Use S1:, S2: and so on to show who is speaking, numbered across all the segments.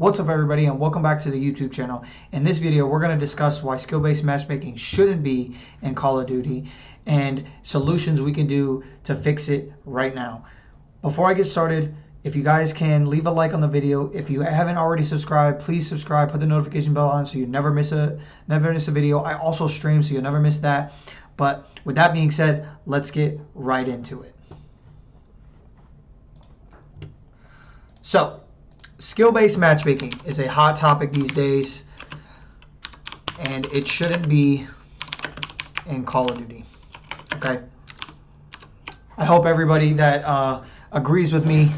S1: What's up, everybody, and welcome back to the YouTube channel. In this video, we're going to discuss why skill-based matchmaking shouldn't be in Call of Duty and solutions we can do to fix it right now. Before I get started, if you guys can leave a like on the video. If you haven't already subscribed, please subscribe. Put the notification bell on so you never miss a video. I also stream, so you'll never miss that. But with that being said, let's get right into it. So, skill-based matchmaking is a hot topic these days, and it shouldn't be in Call of Duty. Okay? I hope everybody that agrees with me,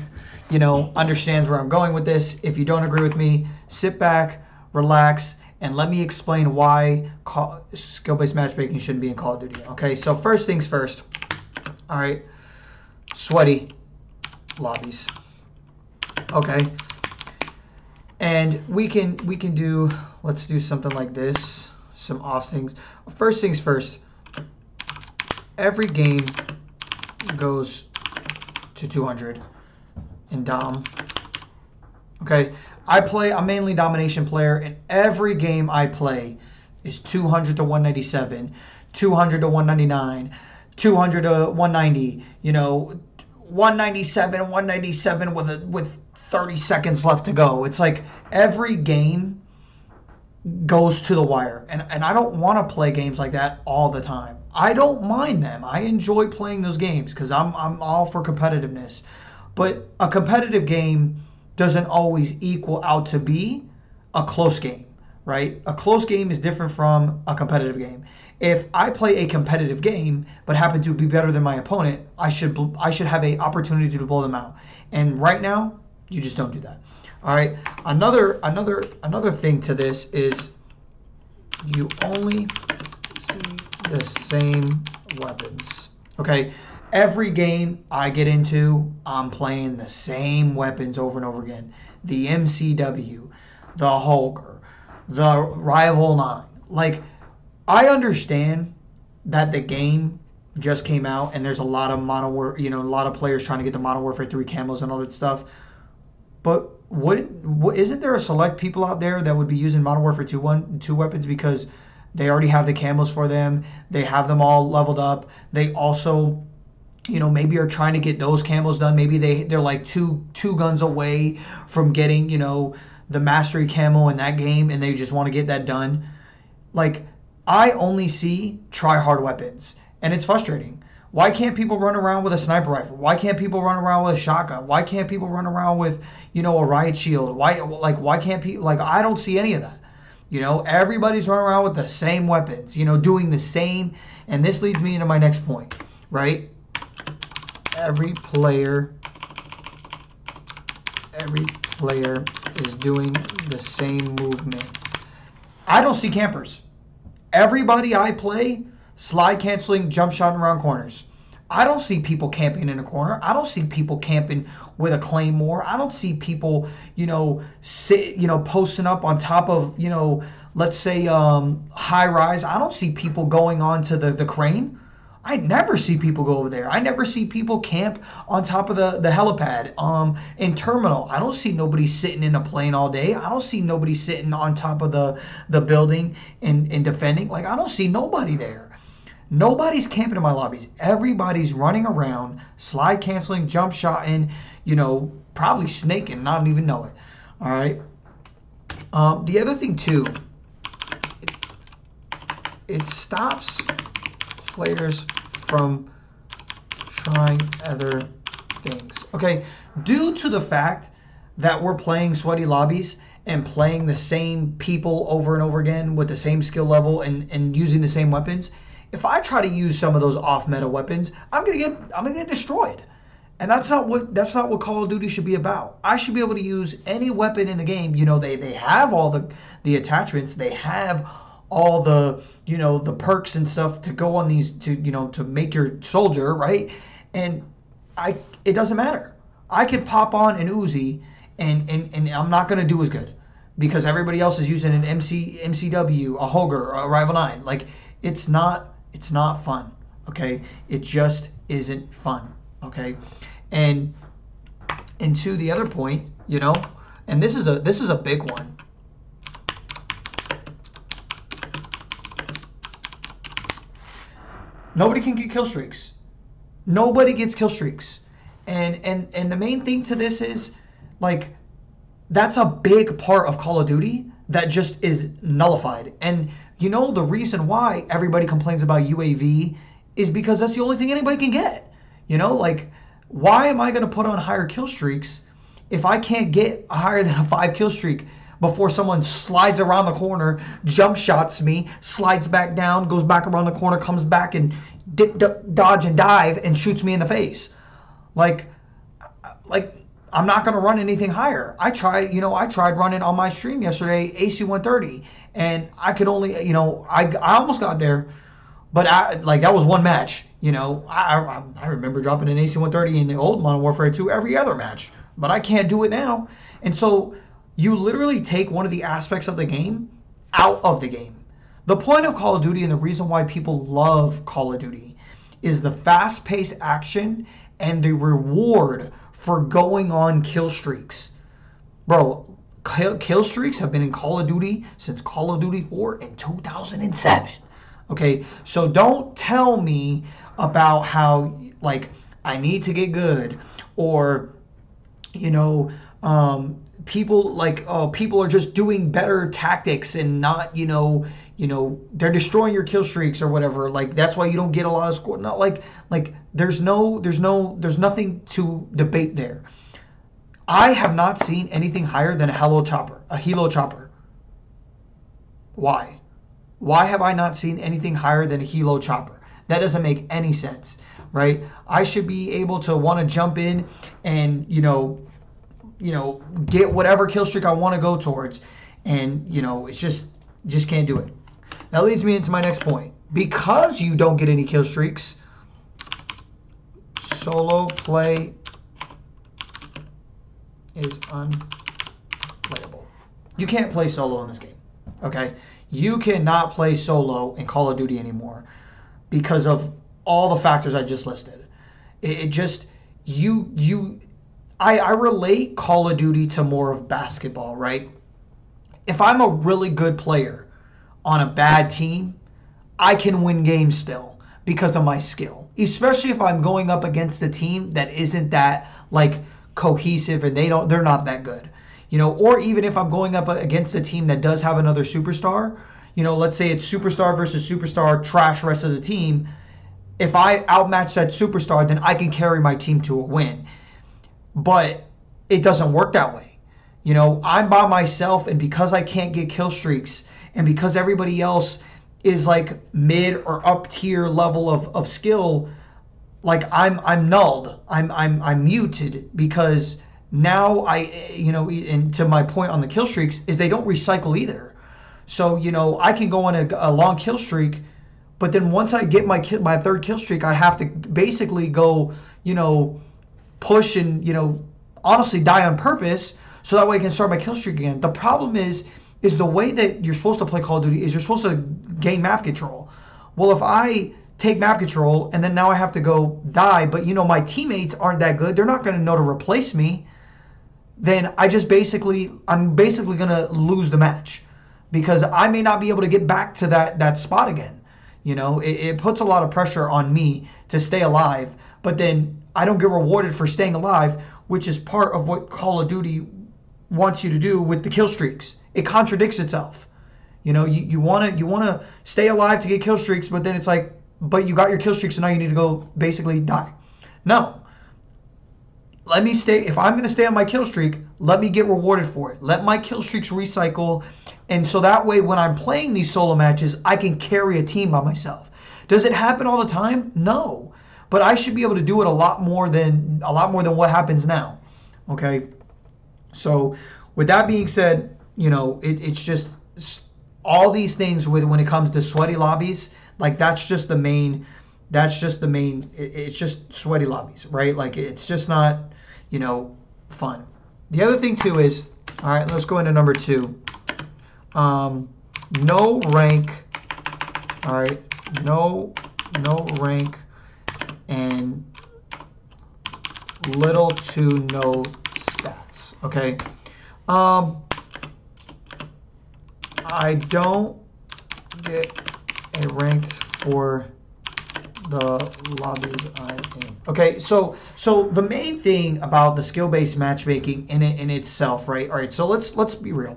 S1: understands where I'm going with this. If you don't agree with me, sit back, relax, and let me explain why skill-based matchmaking shouldn't be in Call of Duty. Okay? So first things first. All right. Sweaty lobbies. Okay? And we can do, let's do something like this, some off things. First things first, every game goes to 200 in Dom. Okay, I'm mainly domination player, and every game I play is 200 to 197, 200 to 199, 200 to 190, 197 with 30 seconds left to go. It's like every game goes to the wire. And I don't want to play games like that all the time. I don't mind them. I enjoy playing those games because I'm all for competitiveness. But a competitive game doesn't always equal out to be a close game, right? A close game is different from a competitive game. If I play a competitive game but happen to be better than my opponent, I should have an opportunity to blow them out. And right now, you just don't do that. All right. Another thing to this is you only see the same weapons. Okay. Every game I get into, I'm playing the same weapons over and over again. The MCW, the Holger, the Rival 9. Like, I understand that the game just came out and there's a lot of a lot of players trying to get the Modern Warfare 3 camos and all that stuff. But isn't there a select people out there that would be using Modern Warfare 2 weapons because they already have the camos for them, they have them all leveled up, they also, maybe are trying to get those camos done. Maybe they're like two guns away from getting, the mastery camo in that game, and they just want to get that done. Like, I only see try-hard weapons, and it's frustrating. Why can't people run around with a sniper rifle? Why can't people run around with a shotgun? Why can't people run around with, a riot shield? Why can't people, I don't see any of that. Everybody's running around with the same weapons, doing the same. And this leads me into my next point, right? Every player is doing the same movement. I don't see campers. Everybody I play, slide canceling, jump shot around corners. I don't see people camping in a corner. I don't see people camping with a claymore. I don't see people, posting up on top of, let's say high rise. I don't see people going on to the crane. I never see people go over there. I never see people camp on top of the helipad in terminal. I don't see nobody sitting in a plane all day. I don't see nobody sitting on top of the building and defending. I don't see nobody there. Nobody's camping in my lobbies. Everybody's running around, slide canceling, jump shotting, probably snaking, not even know it. All right. The other thing too, it stops players from trying other things. Okay, due to the fact that we're playing sweaty lobbies and playing the same people over and over again with the same skill level and using the same weapons, if I try to use some of those off-meta weapons, I'm gonna get destroyed. And that's not what Call of Duty should be about. I should be able to use any weapon in the game. They have all the attachments, they have all the the perks and stuff to go on these to make your soldier, right? And it doesn't matter. I could pop on an Uzi and I'm not gonna do as good because everybody else is using an MCW, a Holger, a Rival 9. It's not fun, okay? It just isn't fun, okay? And to the other point, and this is a big one. Nobody can get kill streaks. Nobody gets kill streaks. And the main thing to this is, like, that's a big part of Call of Duty that just is nullified. And you know the reason why everybody complains about UAV is because that's the only thing anybody can get. You know, like, why am I going to put on higher kill streaks if I can't get higher than a 5 kill streak before someone slides around the corner, jump shots me, slides back down, goes back around the corner, comes back and dodge and dive and shoots me in the face? Like I'm not going to run anything higher. I tried running on my stream yesterday AC-130, and I could only, I almost got there, but that was one match. I remember dropping an AC-130 in the old Modern Warfare 2 every other match, but I can't do it now. And so you literally take one of the aspects of the game out of the game. The point of Call of Duty, and the reason why people love Call of Duty, is the fast-paced action and the reward for going on kill streaks. Bro, kill streaks have been in Call of Duty since Call of Duty 4 in 2007. Okay, so don't tell me about how, like, I need to get good, or, people are just doing better tactics and not, they're destroying your kill streaks or whatever. Like, that's why you don't get a lot of score. Not like there's nothing to debate there. I have not seen anything higher than a helo chopper. Why? Why have I not seen anything higher than a helo chopper? That doesn't make any sense, right? I should be able to want to jump in and, get whatever kill streak I want to go towards. And, it's just can't do it. That leads me into my next point. Because you don't get any kill streaks, solo play is unplayable. You can't play solo in this game, okay? You cannot play solo in Call of Duty anymore because of all the factors I just listed. I relate Call of Duty to more of basketball, right? If I'm a really good player on a bad team, I can win games still because of my skill. Especially if I'm going up against a team that isn't that, like, cohesive and they're not that good. Or even if I'm going up against a team that does have another superstar, let's say it's superstar versus superstar, trash rest of the team. If I outmatch that superstar, then I can carry my team to a win. But it doesn't work that way. I'm by myself, and because I can't get kill streaks, and because everybody else is like mid or up tier level of skill, like I'm nulled. I'm muted, because now and to my point on the kill streaks is they don't recycle either. So, I can go on a long kill streak, but then once I get my third kill streak, I have to basically go, push and, honestly die on purpose so that way I can start my kill streak again. The problem is the way that you're supposed to play Call of Duty is you're supposed to gain map control. Well, if I take map control and then now I have to go die, but my teammates aren't that good, they're not going to know to replace me, then I'm basically going to lose the match, because I may not be able to get back to that spot again. It puts a lot of pressure on me to stay alive, but then I don't get rewarded for staying alive, which is part of what Call of Duty wants you to do with the kill streaks. It contradicts itself. You want to stay alive to get kill streaks, but then it's like, but you got your kill streaks, so now you need to go basically die. No. Let me stay. If I'm going to stay on my kill streak, let me get rewarded for it. Let my kill streaks recycle, and so that way when I'm playing these solo matches, I can carry a team by myself. Does it happen all the time? No. But I should be able to do it a lot more than what happens now. Okay? So with that being said, it's just all these things when it comes to sweaty lobbies, like it's just sweaty lobbies, right? Like, it's just not, fun. The other thing too is, all right, let's go into number 2. No rank. All right, no rank and little to no stats. Okay. I don't get a ranked for the lobbies I'm in. Okay, so the main thing about the skill-based matchmaking in itself, right? All right, so let's be real.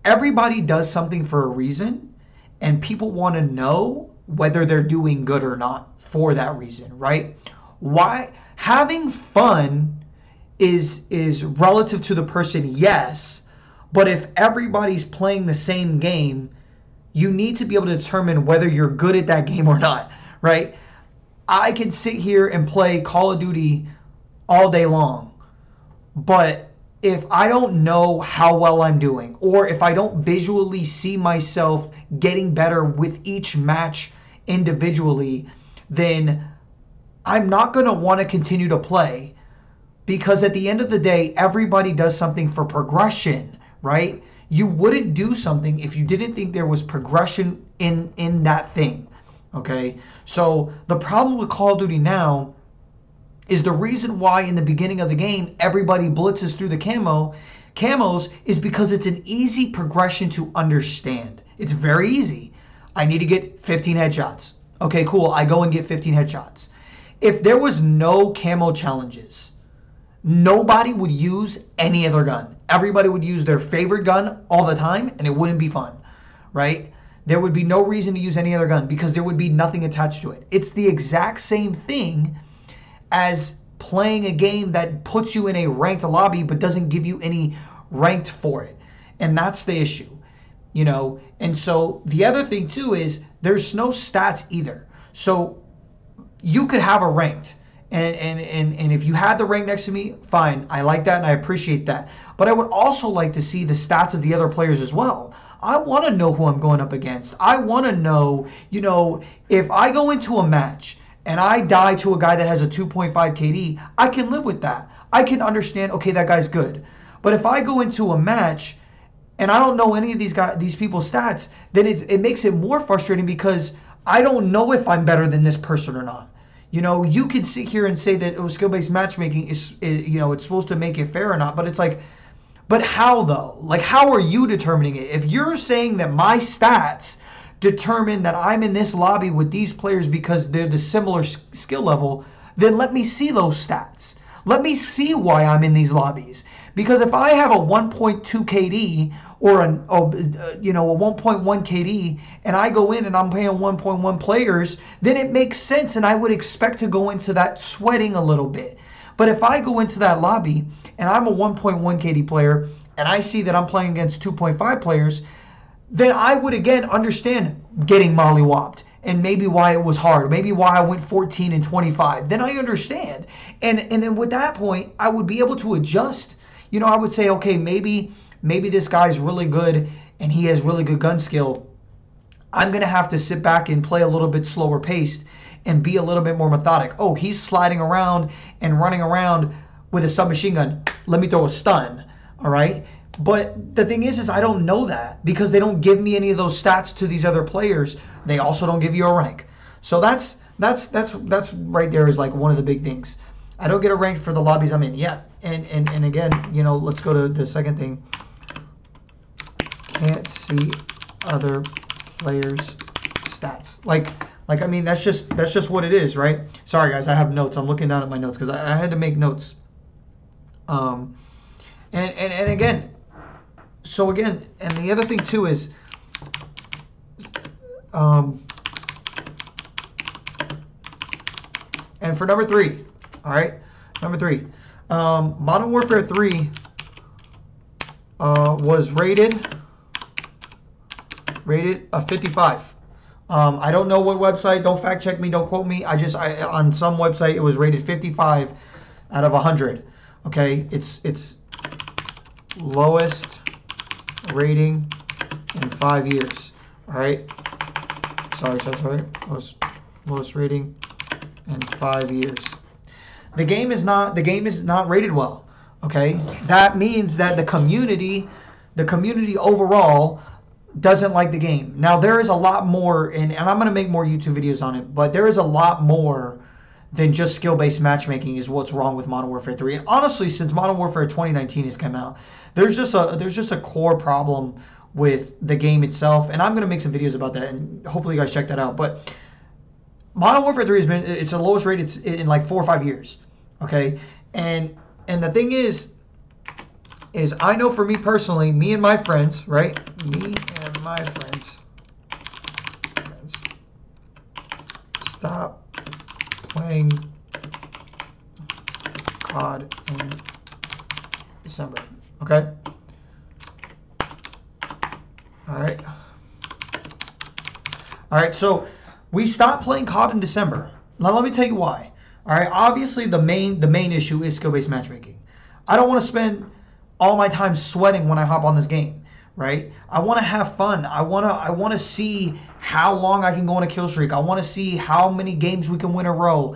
S1: Everybody does something for a reason, and people want to know whether they're doing good or not for that reason, right? Why having fun is relative to the person, yes, but if everybody's playing the same game, you need to be able to determine whether you're good at that game or not, right? I can sit here and play Call of Duty all day long, but if I don't know how well I'm doing, or if I don't visually see myself getting better with each match individually, then I'm not going to want to continue to play, because at the end of the day, everybody does something for progression, right? You wouldn't do something if you didn't think there was progression in that thing, okay? So the problem with Call of Duty now is the reason why in the beginning of the game everybody blitzes through the camos is because it's an easy progression to understand. It's very easy. I need to get 15 headshots. Okay, cool. I go and get 15 headshots. If there was no camo challenges, nobody would use any other gun. Everybody would use their favorite gun all the time, and it wouldn't be fun, right? There would be no reason to use any other gun because there would be nothing attached to it. It's the exact same thing as playing a game that puts you in a ranked lobby but doesn't give you any ranked for it. And that's the issue, you know? And so the other thing too is there's no stats either. So you could have a ranked, and if you had the rank next to me, fine. I like that and I appreciate that. But I would also like to see the stats of the other players as well. I want to know who I'm going up against. I want to know, you know, if I go into a match and I die to a guy that has a 2.5 KD, I can live with that. I can understand, okay, that guy's good. But if I go into a match and I don't know any of these people's stats, then it makes it more frustrating because I don't know if I'm better than this person or not. You know, you can sit here and say that skill-based matchmaking is, you know, it's supposed to make it fair or not, but it's like, but how though? Like, how are you determining it? If you're saying that my stats determine that I'm in this lobby with these players because they're the similar skill level, then let me see those stats. Let me see why I'm in these lobbies. Because if I have a 1.2 KD or a 1.1 KD and I go in and I'm playing 1.1 players, then it makes sense and I would expect to go into that sweating a little bit. But if I go into that lobby and I'm a 1.1 KD player and I see that I'm playing against 2.5 players, then I would again understand getting mollywopped and maybe why it was hard, maybe why I went 14 and 25. Then I understand. And then with that point, I would be able to adjust. You know, I would say, okay, maybe this guy's really good and he has really good gun skill. I'm going to have to sit back and play a little bit slower paced and be a little bit more methodic. Oh, he's sliding around and running around with a submachine gun. Let me throw a stun, all right? But the thing is I don't know that because they don't give me any of those stats to these other players. They also don't give you a rank. So that's right there is like one of the big things. I don't get a rank for the lobbies I'm in yet. And again, you know, let's go to the second thing. Can't see other players' stats. Like I mean, that's just what it is, right? Sorry guys, I have notes. I'm looking down at my notes because I had to make notes. And again, so again, and the other thing too is, and for number 3, all right, number 3, Modern Warfare 3 was rated a 55. I don't know what website. Don't fact check me. Don't quote me. On some website it was rated 55 out of 100. Okay, it's lowest rating in 5 years. All right. Sorry. Lowest rating in 5 years. The game is not rated well. Okay, that means that the community overall doesn't like the game. Now there is a lot more, and I'm going to make more YouTube videos on it, but there is a lot more than just skill-based matchmaking is what's wrong with Modern Warfare 3. And honestly, since Modern Warfare 2019 has come out, there's just a core problem with the game itself, and I'm gonna make some videos about that, and hopefully you guys check that out. But Modern Warfare 3 it's the lowest rated in like 4 or 5 years. Okay, and the thing is I know for me personally, me and my friends, right? Me and my friends. Stop playing COD in December. Okay? Alright. Alright, so we stopped playing COD in December. Now let me tell you why. Alright, obviously the main issue is skill-based matchmaking. I don't want to spend all my time sweating when I hop on this game, right? I want to have fun. I want to see how long I can go on a kill streak. I want to see how many games we can win a row.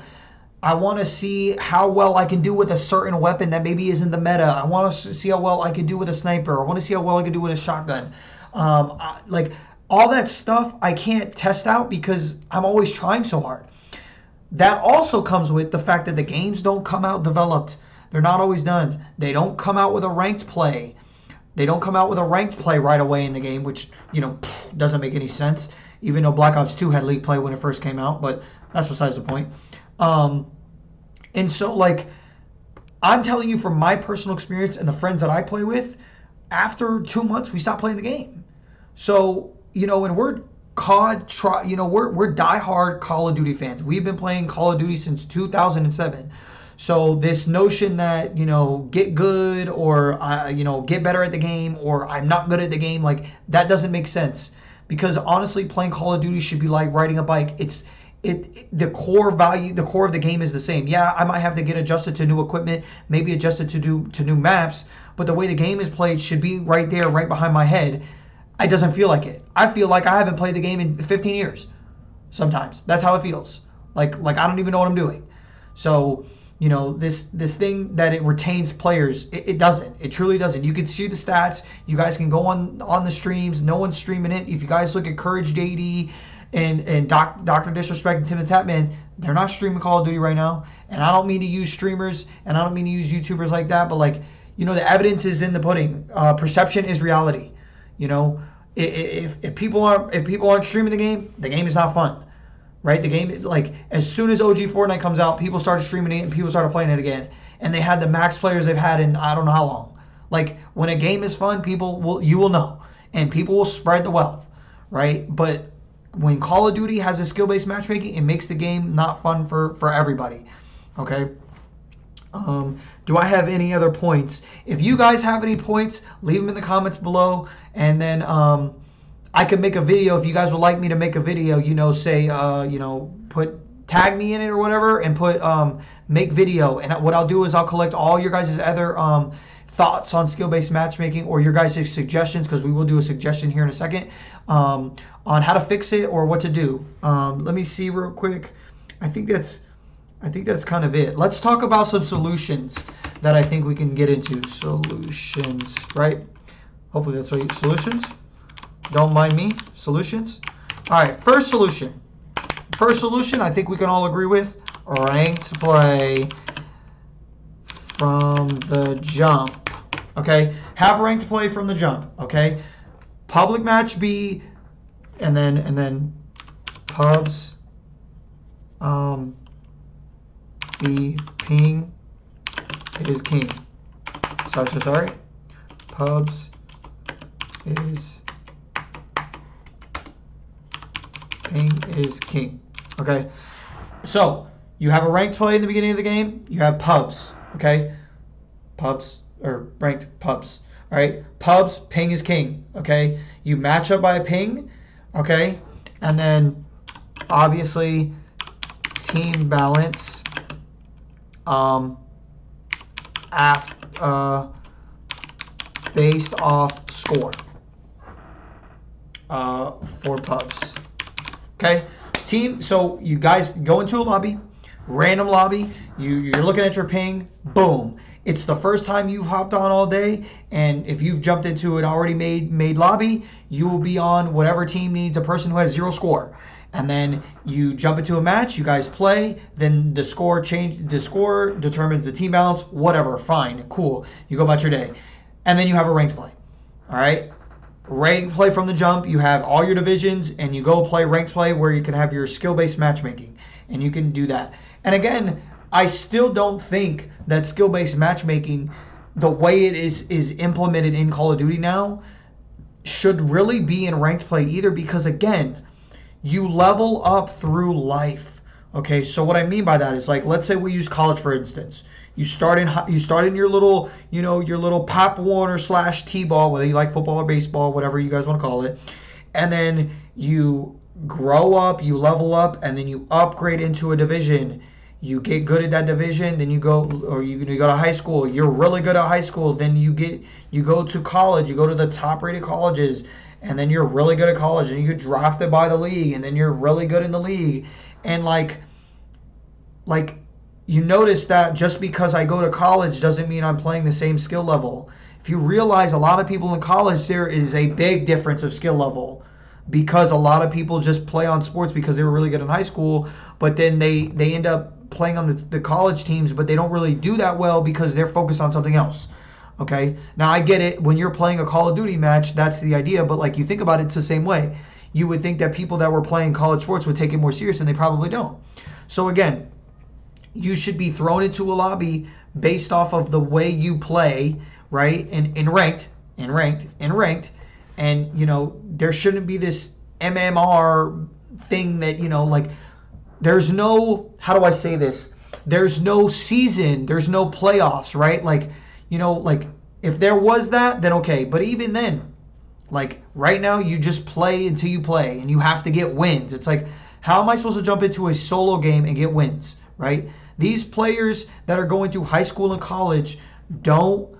S1: I want to see how well I can do with a certain weapon that maybe isn't the meta. I want to see how well I can do with a sniper. I want to see how well I can do with a shotgun. Like all that stuff I can't test out because I'm always trying so hard. That also comes with the fact that the games don't come out developed. They're not always done. They don't come out with a ranked play. They don't come out with a ranked play right away in the game, which, you know, doesn't make any sense. Even though Black Ops 2 had league play when it first came out, but that's besides the point. And so, like, I'm telling you from my personal experience and the friends that I play with, after 2 months, we stopped playing the game. So, you know, and we're we're diehard Call of Duty fans. We've been playing Call of Duty since 2007. So this notion that, you know, get good or, you know, get better at the game or I'm not good at the game, like that doesn't make sense. Because honestly, playing Call of Duty should be like riding a bike. The core value, the core of the game is the same. Yeah, I might have to get adjusted to new equipment, maybe adjusted to new maps, but the way the game is played should be right there, right behind my head. It doesn't feel like it. I feel like I haven't played the game in 15 years. Sometimes. That's how it feels. Like I don't even know what I'm doing. So, you know, this thing that it retains players, it doesn't. It truly doesn't. You can see the stats. You guys can go on the streams. No one's streaming it. If you guys look at Courage JD and Dr. Disrespect and Tim the Tapman, they're not streaming Call of Duty right now. And I don't mean to use streamers and I don't mean to use YouTubers like that, but like, you know, the evidence is in the pudding. Perception is reality. You know, if people aren't streaming the game is not fun. Right? The game, like, as soon as OG Fortnite comes out, people started streaming it and people started playing it again. And they had the max players they've had in I don't know how long. Like, when a game is fun, you will know. And people will spread the wealth. Right? But when Call of Duty has a skill-based matchmaking, it makes the game not fun for everybody. Okay? Do I have any other points? If you guys have any points, leave them in the comments below. And then, I could make a video if you guys would like me to make a video, you know, say, you know, tag me in it or whatever and put make video. And what I'll do is I'll collect all your guys' other thoughts on skill-based matchmaking or your guys' suggestions, because we will do a suggestion here in a second on how to fix it or what to do. Let me see real quick. I think that's kind of it. Let's talk about some solutions that I think we can get into. Solutions, right? Hopefully that's right. Solutions. Don't mind me. Solutions. All right. First solution. First solution I think we can all agree with. Ranked play from the jump. Okay. Have ranked play from the jump. Okay. Public match B, and then pubs B ping is king. So sorry. Pubs is ping is king. Okay, so you have a ranked play in the beginning of the game. You have pubs. Okay, pubs or ranked pubs. All right, pubs, ping is king. Okay, you match up by a ping. Okay, and then obviously team balance based off score for pubs. Okay, team. So you guys go into a lobby, random lobby. You're looking at your ping. Boom. It's the first time you've hopped on all day, and if you've jumped into an already made lobby, you will be on whatever team needs a person who has 0 score. and then you jump into a match, you guys play, then the score determines the team balance, whatever, fine, cool. You go about your day. And then you have a ranked play. All right? Ranked play from the jump, you have all your divisions, and you go play ranked play where you can have your skill-based matchmaking, and you can do that. And again, I still don't think that skill-based matchmaking, the way it is implemented in Call of Duty now, should really be in ranked play either, because again, you level up through life. Okay, so what I mean by that is, like, let's say we use college for instance. You start in your little, your little Pop Warner / T-ball, whether you like football or baseball, whatever you guys want to call it. And then you grow up, you level up, and then you upgrade into a division. You get good at that division, then you go to high school. You're really good at high school. Then you go to college. You go to the top-rated colleges, and then you're really good at college, and you get drafted by the league, and then you're really good in the league. And like you notice that just because I go to college doesn't mean I'm playing the same skill level. If you realize a lot of people in college, there is a big difference of skill level, because a lot of people just play on sports because they were really good in high school, but then they end up playing on the college teams, but they don't really do that well because they're focused on something else. Okay? Now, I get it. When you're playing a Call of Duty match, that's the idea, but like you think about it, it's the same way. You would think that people that were playing college sports would take it more serious, and they probably don't. So again, you should be thrown into a lobby based off of the way you play, right? In ranked. And, there shouldn't be this MMR thing that, like, there's no, how do I say this? There's no season, there's no playoffs, right? Like, like, if there was that, then okay. But even then, like, right now, you just play until you play, and you have to get wins. It's like, how am I supposed to jump into a solo game and get wins, right? These players that are going through high school and college don't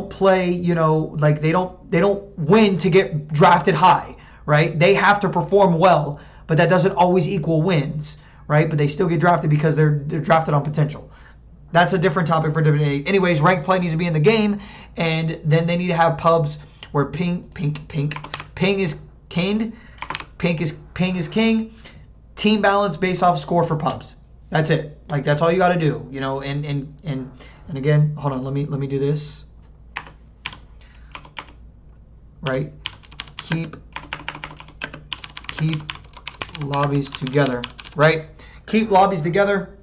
S1: play, like they don't win to get drafted high, right? They have to perform well, but that doesn't always equal wins, right? But they still get drafted because they're drafted on potential. That's a different topic for a different day. Anyways, ranked play needs to be in the game, and then they need to have pubs where ping is king, ping is king, team balance based off score for pubs. That's it. Like, that's all you got to do, and again, hold on, let me do this. Right? Keep lobbies together, right? Keep lobbies together.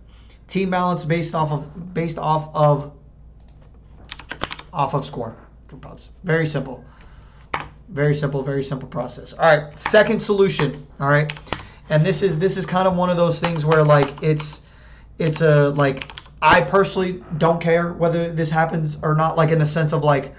S1: Team balance based off of score for pubs. Very simple. Very simple process. All right, second solution, all right? And this is kind of one of those things where, like, it's a, like, I personally don't care whether this happens or not, like, in the sense of, like,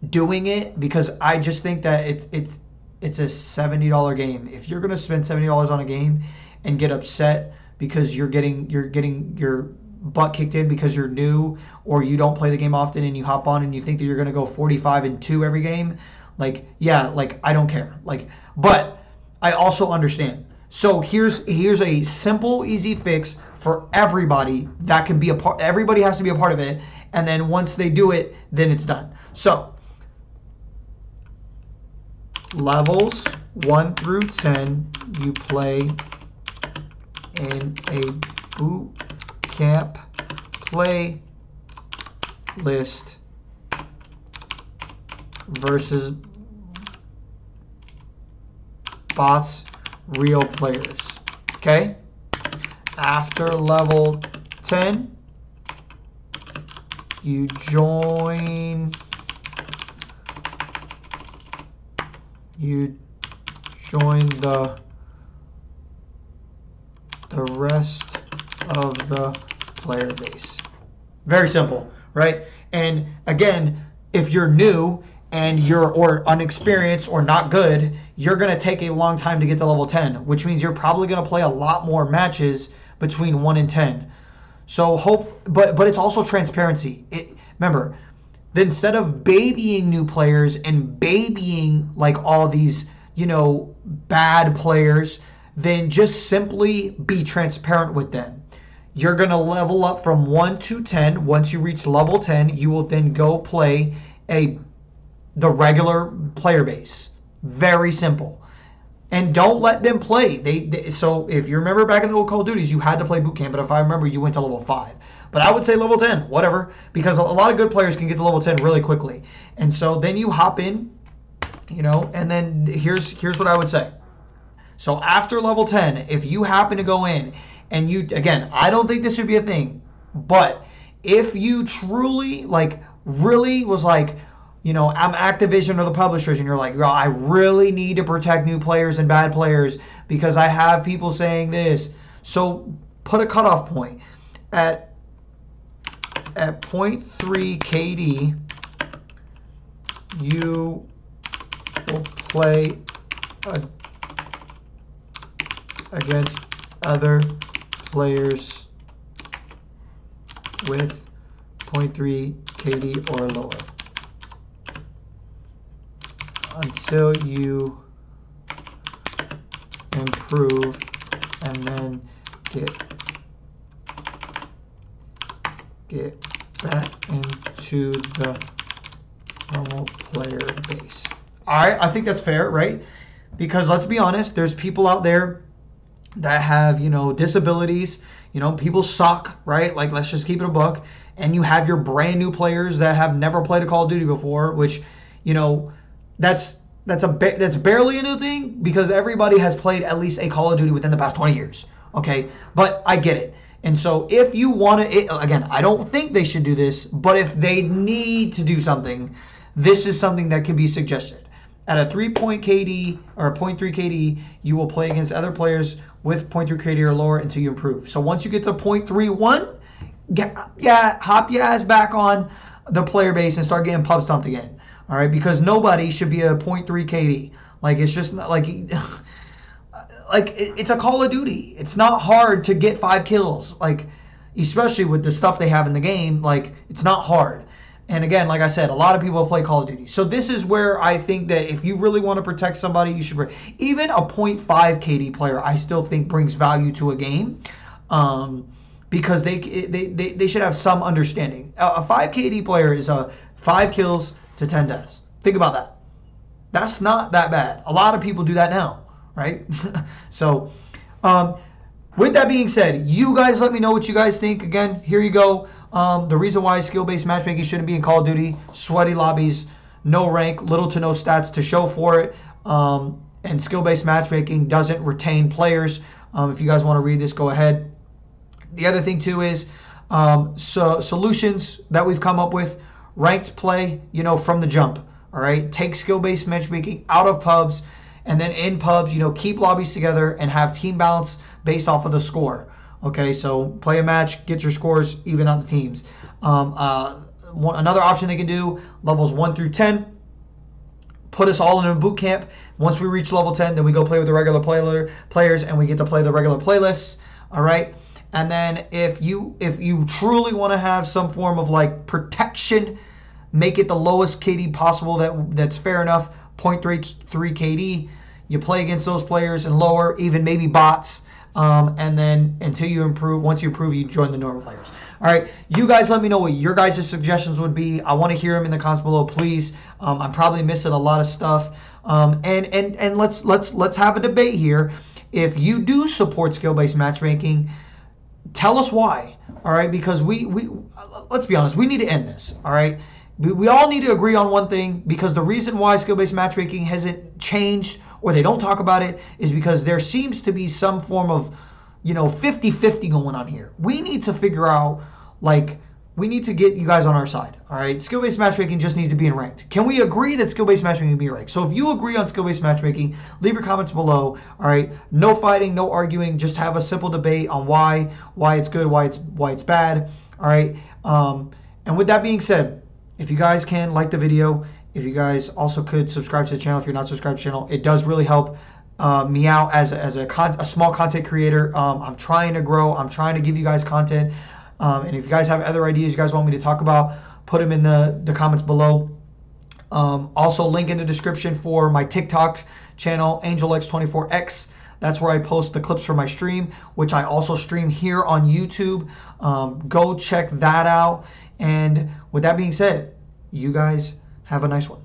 S1: doing it, because I just think that it's a $70 game. If you're gonna spend $70 on a game and get upset because you're getting your butt kicked in because you're new, or you don't play the game often and you hop on and you think that you're gonna go 45-2 every game, like, yeah, like, I don't care. Like, but I also understand. So here's a simple, easy fix for everybody that can be a part. Everybody has to be a part of it, and then once they do it, then it's done. So levels 1 through 10, you play in a boot camp play list versus bots, real players. Okay? After level 10, you join the rest of the player base. Very simple, right? And again, if you're new and or unexperienced or not good, you're going to take a long time to get to level 10, which means you're probably going to play a lot more matches between 1 and 10. So but it's also transparency. Remember, instead of babying new players and babying like all these, bad players, then just simply be transparent with them. You're going to level up from 1 to 10. Once you reach level 10, you will then go play the regular player base. Very simple. And don't let them play. So if you remember back in the old Call of Duties, you had to play boot camp. But if I remember, you went to level 5. But I would say level 10, whatever, because a lot of good players can get to level 10 really quickly. And so then you hop in, you know, and then here's what I would say. So after level 10, if you happen to go in and you, again, I don't think this should be a thing, but if you truly, like, really was like, you know, I'm Activision or the publishers, and you're like, yo, I really need to protect new players and bad players because I have people saying this. So put a cutoff point at 0.3 KD. You will play against other players with 0.3 KD or lower until you improve and then get back into the normal player base. All right, I think that's fair, right? Because let's be honest, there's people out there that have, you know, disabilities, you know, people suck, right? Like, let's just keep it a buck. And you have your brand new players that have never played a Call of Duty before, which, you know, that's barely a new thing because everybody has played at least a Call of Duty within the past 20 years. Okay, but I get it. And so if you want to, again, I don't think they should do this, but if they need to do something, this is something that can be suggested. At a 3-point KD or a 0.3 KD, you will play against other players with 0.3 KD or lower until you improve. So once you get to 0.31, hop your ass back on the player base and start getting pub stomped again. All right, because nobody should be a 0.3 KD. Like, it's just not, like it's a Call of Duty. It's not hard to get 5 kills. Like, especially with the stuff they have in the game, like, it's not hard. And again, like I said, a lot of people play Call of Duty. So this is where I think that if you really want to protect somebody, you should. Even a 0.5 KD player, I still think brings value to a game, because they should have some understanding. A 5 KD player is a 5 kills to 10 deaths. Think about that. That's not that bad. A lot of people do that now, right? So, with that being said, you guys let me know what you guys think. Again, here you go. The reason why skill-based matchmaking shouldn't be in Call of Duty: sweaty lobbies, no rank, little to no stats to show for it, and skill-based matchmaking doesn't retain players. If you guys want to read this, go ahead. The other thing too is solutions that we've come up with. Ranked play, you know, from the jump. All right, take skill-based matchmaking out of pubs, and then in pubs, you know, keep lobbies together and have team balance based off of the score. Okay, so play a match, get your scores, even out the teams. Another option they can do, levels 1 through 10, put us all in a boot camp. Once we reach level 10, then we go play with the regular players, and we get to play the regular playlists. All right, and then if you truly want to have some form of like protection, make it the lowest KD possible. That's fair enough. 0.3 KD. You play against those players and lower, even maybe bots. And then until you improve, once you improve, you join the normal players. All right, you guys let me know what your guys' suggestions would be. I want to hear them in the comments below, please. I'm probably missing a lot of stuff. And let's have a debate here. If you do support skill-based matchmaking, tell us why. All right, because we let's be honest, we need to end this. All right, we all need to agree on one thing, because the reason why skill-based matchmaking hasn't changed, or they don't talk about it, is because there seems to be some form of, you know, 50-50 going on here. We need to figure out, like, we need to get you guys on our side, all right? Skill-based matchmaking just needs to be in ranked. Can we agree that skill-based matchmaking can be ranked? So if you agree on skill-based matchmaking, leave your comments below, all right? No fighting, no arguing, just have a simple debate on why it's good, why it's bad, all right? And with that being said, if you guys can, like the video. If you guys also could subscribe to the channel if you're not subscribed to the channel, it does really help me out as a small content creator. I'm trying to grow. I'm trying to give you guys content. And if you guys have other ideas you guys want me to talk about, put them in the comments below. Also, link in the description for my TikTok channel, AngelX24X. That's where I post the clips for my stream, which I also stream here on YouTube. Go check that out. And with that being said, you guys have a nice one.